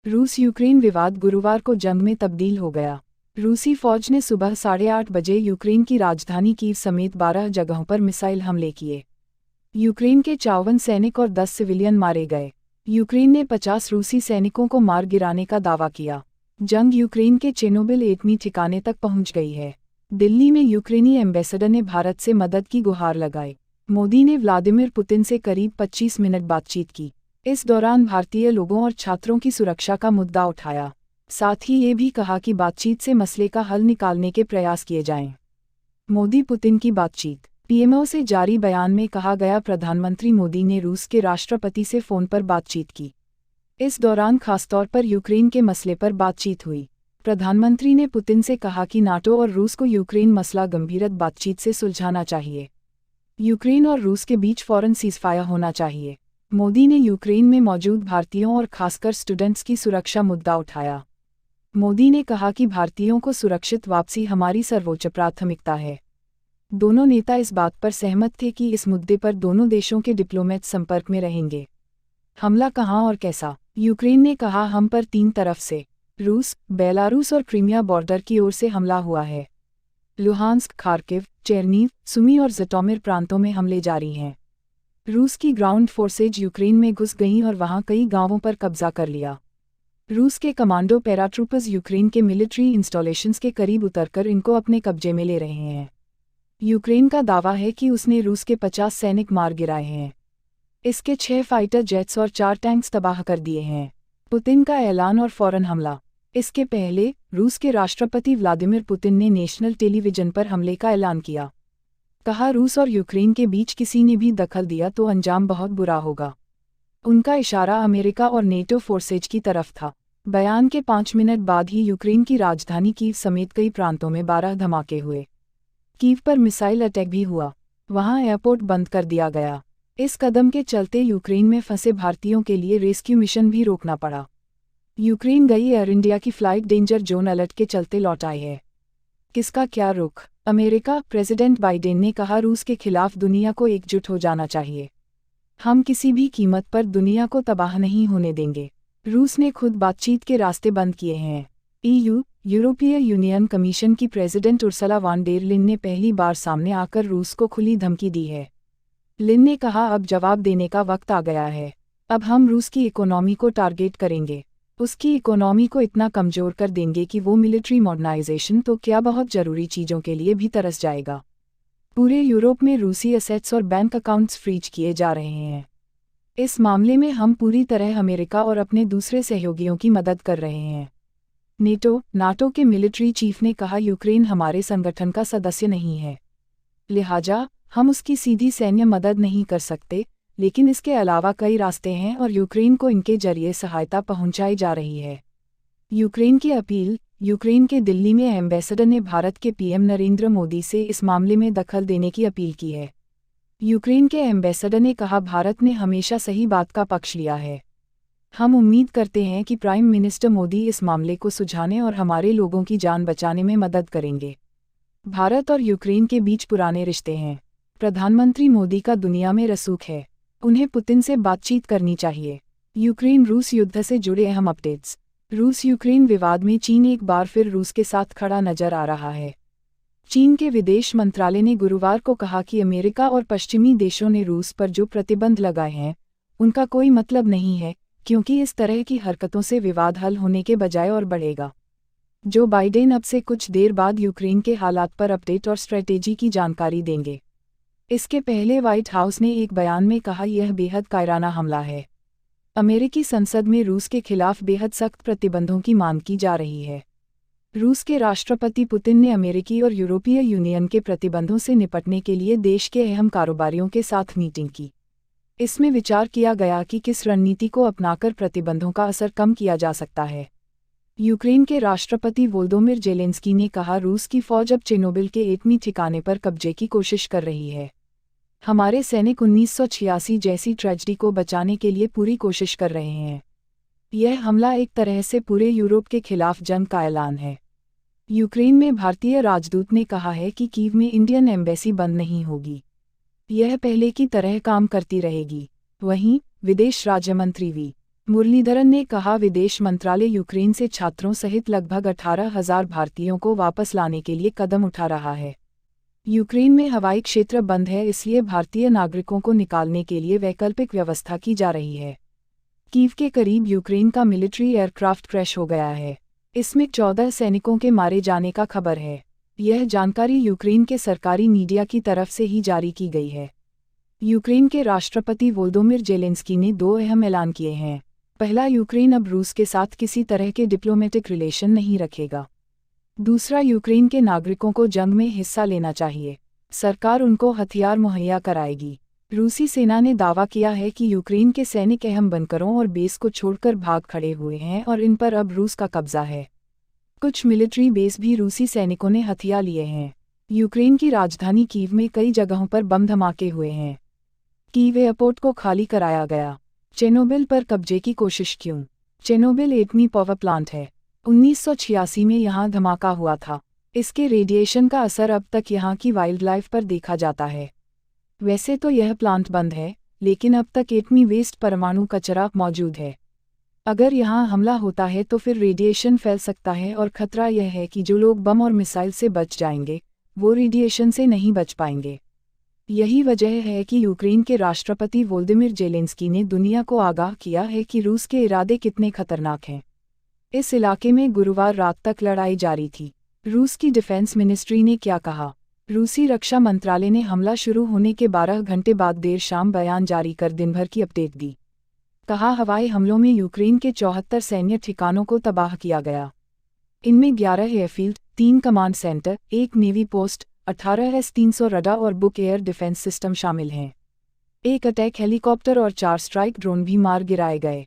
रूस यूक्रेन विवाद गुरुवार को जंग में तब्दील हो गया। रूसी फौज ने सुबह 8:30 बजे यूक्रेन की राजधानी कीव समेत 12 जगहों पर मिसाइल हमले किए। यूक्रेन के 54 सैनिक और 10 सिविलियन मारे गए। यूक्रेन ने 50 रूसी सैनिकों को मार गिराने का दावा किया। जंग यूक्रेन के चेर्नोबिल एटमी ठिकाने तक पहुंच गई है। दिल्ली में यूक्रेनी एम्बेसडर ने भारत से मदद की गुहार लगाई। मोदी ने व्लादिमीर पुतिन से करीब 25 मिनट बातचीत की। इस दौरान भारतीय लोगों और छात्रों की सुरक्षा का मुद्दा उठाया। साथ ही ये भी कहा कि बातचीत से मसले का हल निकालने के प्रयास किए जाएं। मोदी पुतिन की बातचीत। पीएमओ से जारी बयान में कहा गया, प्रधानमंत्री मोदी ने रूस के राष्ट्रपति से फ़ोन पर बातचीत की। इस दौरान खासतौर पर यूक्रेन के मसले पर बातचीत हुई। प्रधानमंत्री ने पुतिन से कहा कि नाटो और रूस को यूक्रेन मसला गंभीर बातचीत से सुलझाना चाहिए। यूक्रेन और रूस के बीच फौरन सीज़फायर होना चाहिए। मोदी ने यूक्रेन में मौजूद भारतीयों और खासकर स्टूडेंट्स की सुरक्षा मुद्दा उठाया। मोदी ने कहा कि भारतीयों को सुरक्षित वापसी हमारी सर्वोच्च प्राथमिकता है। दोनों नेता इस बात पर सहमत थे कि इस मुद्दे पर दोनों देशों के डिप्लोमेट संपर्क में रहेंगे। हमला कहां और कैसा? यूक्रेन ने कहा, हम पर 3 तरफ से रूस, बेलारूस और क्रीमिया बॉर्डर की ओर से हमला हुआ है। लुहांस्क, खार्किव, चेरनीव, सुमी और ज़टोमिर प्रांतों में हमले जारी हैं। रूस की ग्राउंड फोर्सेज यूक्रेन में घुस गईं और वहां कई गांवों पर कब्जा कर लिया। रूस के कमांडो पैराट्रूपर्स यूक्रेन के मिलिट्री इंस्टॉलेशंस के करीब उतरकर इनको अपने कब्जे में ले रहे हैं। यूक्रेन का दावा है कि उसने रूस के 50 सैनिक मार गिराए हैं। इसके 6 फाइटर जेट्स और 4 टैंक्स तबाह कर दिए हैं। पुतिन का ऐलान और फौरन हमला। इसके पहले रूस के राष्ट्रपति व्लादिमीर पुतिन ने नेशनल टेलीविजन पर हमले का ऐलान किया। कहा, रूस और यूक्रेन के बीच किसी ने भी दखल दिया तो अंजाम बहुत बुरा होगा। उनका इशारा अमेरिका और नेटो फोर्सेज की तरफ था। बयान के 5 मिनट बाद ही यूक्रेन की राजधानी कीव समेत कई प्रांतों में 12 धमाके हुए। कीव पर मिसाइल अटैक भी हुआ। वहां एयरपोर्ट बंद कर दिया गया। इस कदम के चलते यूक्रेन में फंसे भारतीयों के लिए रेस्क्यू मिशन भी रोकना पड़ा। यूक्रेन गई एयर इंडिया की फ्लाइट डेंजर जोन अलर्ट के चलते लौट आई है। किसका क्या रुख? अमेरिका। प्रेसिडेंट बाइडेन ने कहा, रूस के खिलाफ दुनिया को एकजुट हो जाना चाहिए। हम किसी भी कीमत पर दुनिया को तबाह नहीं होने देंगे। रूस ने खुद बातचीत के रास्ते बंद किए हैं। ईयू, यूरोपीय यूनियन कमीशन की president Ursula von der Leyen ने पहली बार सामने आकर रूस को खुली धमकी दी है। लिन ने कहा, अब जवाब देने का वक्त आ गया है। अब हम रूस की इकोनॉमी को टारगेट करेंगे। उसकी इकोनॉमी को इतना कमज़ोर कर देंगे कि वो मिलिट्री मॉडर्नाइजेशन तो क्या, बहुत ज़रूरी चीज़ों के लिए भी तरस जाएगा। पूरे यूरोप में रूसी एसेट्स और बैंक अकाउंट्स फ्रीज किए जा रहे हैं। इस मामले में हम पूरी तरह अमेरिका और अपने दूसरे सहयोगियों की मदद कर रहे हैं। नाटो के मिलिट्री चीफ ने कहा, यूक्रेन हमारे संगठन का सदस्य नहीं है, लिहाजा हम उसकी सीधी सैन्य मदद नहीं कर सकते, लेकिन इसके अलावा कई रास्ते हैं और यूक्रेन को इनके जरिए सहायता पहुंचाई जा रही है। यूक्रेन की अपील। यूक्रेन के दिल्ली में एम्बेसडर ने भारत के पीएम नरेंद्र मोदी से इस मामले में दखल देने की अपील की है। यूक्रेन के एम्बेसडर ने कहा, भारत ने हमेशा सही बात का पक्ष लिया है। हम उम्मीद करते हैं कि प्राइम मिनिस्टर मोदी इस मामले को सुलझाने और हमारे लोगों की जान बचाने में मदद करेंगे। भारत और यूक्रेन के बीच पुराने रिश्ते हैं। प्रधानमंत्री मोदी का दुनिया में रसूख है। उन्हें पुतिन से बातचीत करनी चाहिए। यूक्रेन रूस युद्ध से जुड़े अहम अपडेट्स। रूस यूक्रेन विवाद में चीन एक बार फिर रूस के साथ खड़ा नजर आ रहा है। चीन के विदेश मंत्रालय ने गुरुवार को कहा कि अमेरिका और पश्चिमी देशों ने रूस पर जो प्रतिबंध लगाए हैं, उनका कोई मतलब नहीं है, क्योंकि इस तरह की हरकतों से विवाद हल होने के बजाय और बढ़ेगा। जो बाइडेन अब से कुछ देर बाद यूक्रेन के हालात पर अपडेट और स्ट्रेटेजी की जानकारी देंगे। इसके पहले व्हाइट हाउस ने एक बयान में कहा, यह बेहद कायराना हमला है। अमेरिकी संसद में रूस के खिलाफ बेहद सख्त प्रतिबंधों की मांग की जा रही है। रूस के राष्ट्रपति पुतिन ने अमेरिकी और यूरोपीय यूनियन के प्रतिबंधों से निपटने के लिए देश के अहम कारोबारियों के साथ मीटिंग की। इसमें विचार किया गया कि किस रणनीति को अपनाकर प्रतिबंधों का असर कम किया जा सकता है। यूक्रेन के राष्ट्रपति वोलोदिमीर ज़ेलेंस्की ने कहा, रूस की फौज अब चेर्नोबिल के एटमी ठिकाने पर कब्जे की कोशिश कर रही है। हमारे सैनिक 1986 जैसी ट्रेजेडी को बचाने के लिए पूरी कोशिश कर रहे हैं। यह हमला एक तरह से पूरे यूरोप के खिलाफ जंग का ऐलान है। यूक्रेन में भारतीय राजदूत ने कहा है कि कीव में इंडियन एम्बेसी बंद नहीं होगी, यह पहले की तरह काम करती रहेगी। वहीं विदेश राज्य मंत्री वी मुरलीधरन ने कहा, विदेश मंत्रालय यूक्रेन से छात्रों सहित लगभग 18,000 भारतीयों को वापस लाने के लिए कदम उठा रहा है। यूक्रेन में हवाई क्षेत्र बंद है, इसलिए भारतीय नागरिकों को निकालने के लिए वैकल्पिक व्यवस्था की जा रही है। कीव के करीब यूक्रेन का मिलिट्री एयरक्राफ्ट क्रैश हो गया है। इसमें 14 सैनिकों के मारे जाने का खबर है। यह जानकारी यूक्रेन के सरकारी मीडिया की तरफ से ही जारी की गई है। यूक्रेन के राष्ट्रपति वोलोदिमिर ज़ेलेंस्की ने 2 अहम ऐलान किए हैं। पहला, यूक्रेन अब रूस के साथ किसी तरह के डिप्लोमेटिक रिलेशन नहीं रखेगा। दूसरा, यूक्रेन के नागरिकों को जंग में हिस्सा लेना चाहिए। सरकार उनको हथियार मुहैया कराएगी। रूसी सेना ने दावा किया है कि यूक्रेन के सैनिक अहम बंकरों और बेस को छोड़कर भाग खड़े हुए हैं और इन पर अब रूस का कब्जा है। कुछ मिलिट्री बेस भी रूसी सैनिकों ने हथिया लिए हैं। यूक्रेन की राजधानी कीव में कई जगहों पर बम धमाके हुए हैं। कीव एयरपोर्ट को खाली कराया गया। चेर्नोबिल पर कब्जे की कोशिश क्यों? चेर्नोबिल एटमी पावर प्लांट है। 1986 में यहाँ धमाका हुआ था। इसके रेडिएशन का असर अब तक यहाँ की वाइल्ड लाइफ पर देखा जाता है। वैसे तो यह प्लांट बंद है, लेकिन अब तक एटमी वेस्ट परमाणु कचरा मौजूद है। अगर यहाँ हमला होता है तो फिर रेडिएशन फैल सकता है और खतरा यह है कि जो लोग बम और मिसाइल से बच जाएंगे, वो रेडिएशन से नहीं बच पाएंगे। यही वजह है कि यूक्रेन के राष्ट्रपति वोलोदिमिर ज़ेलेंस्की ने दुनिया को आगाह किया है कि रूस के इरादे कितने खतरनाक हैं। इस इलाके में गुरुवार रात तक लड़ाई जारी थी। रूस की डिफेंस मिनिस्ट्री ने क्या कहा? रूसी रक्षा मंत्रालय ने हमला शुरू होने के 12 घंटे बाद देर शाम बयान जारी कर दिन भर की अपडेट दी। कहा, हवाई हमलों में यूक्रेन के 74 सैन्य ठिकानों को तबाह किया गया। इनमें 11 airfield, 3 command centre, 1 navy post, 18 S-300 radar और बुक एयर डिफेंस सिस्टम शामिल हैं। 1 अटैक हेलीकॉप्टर और 4 स्ट्राइक ड्रोन भी मार गिराए गए।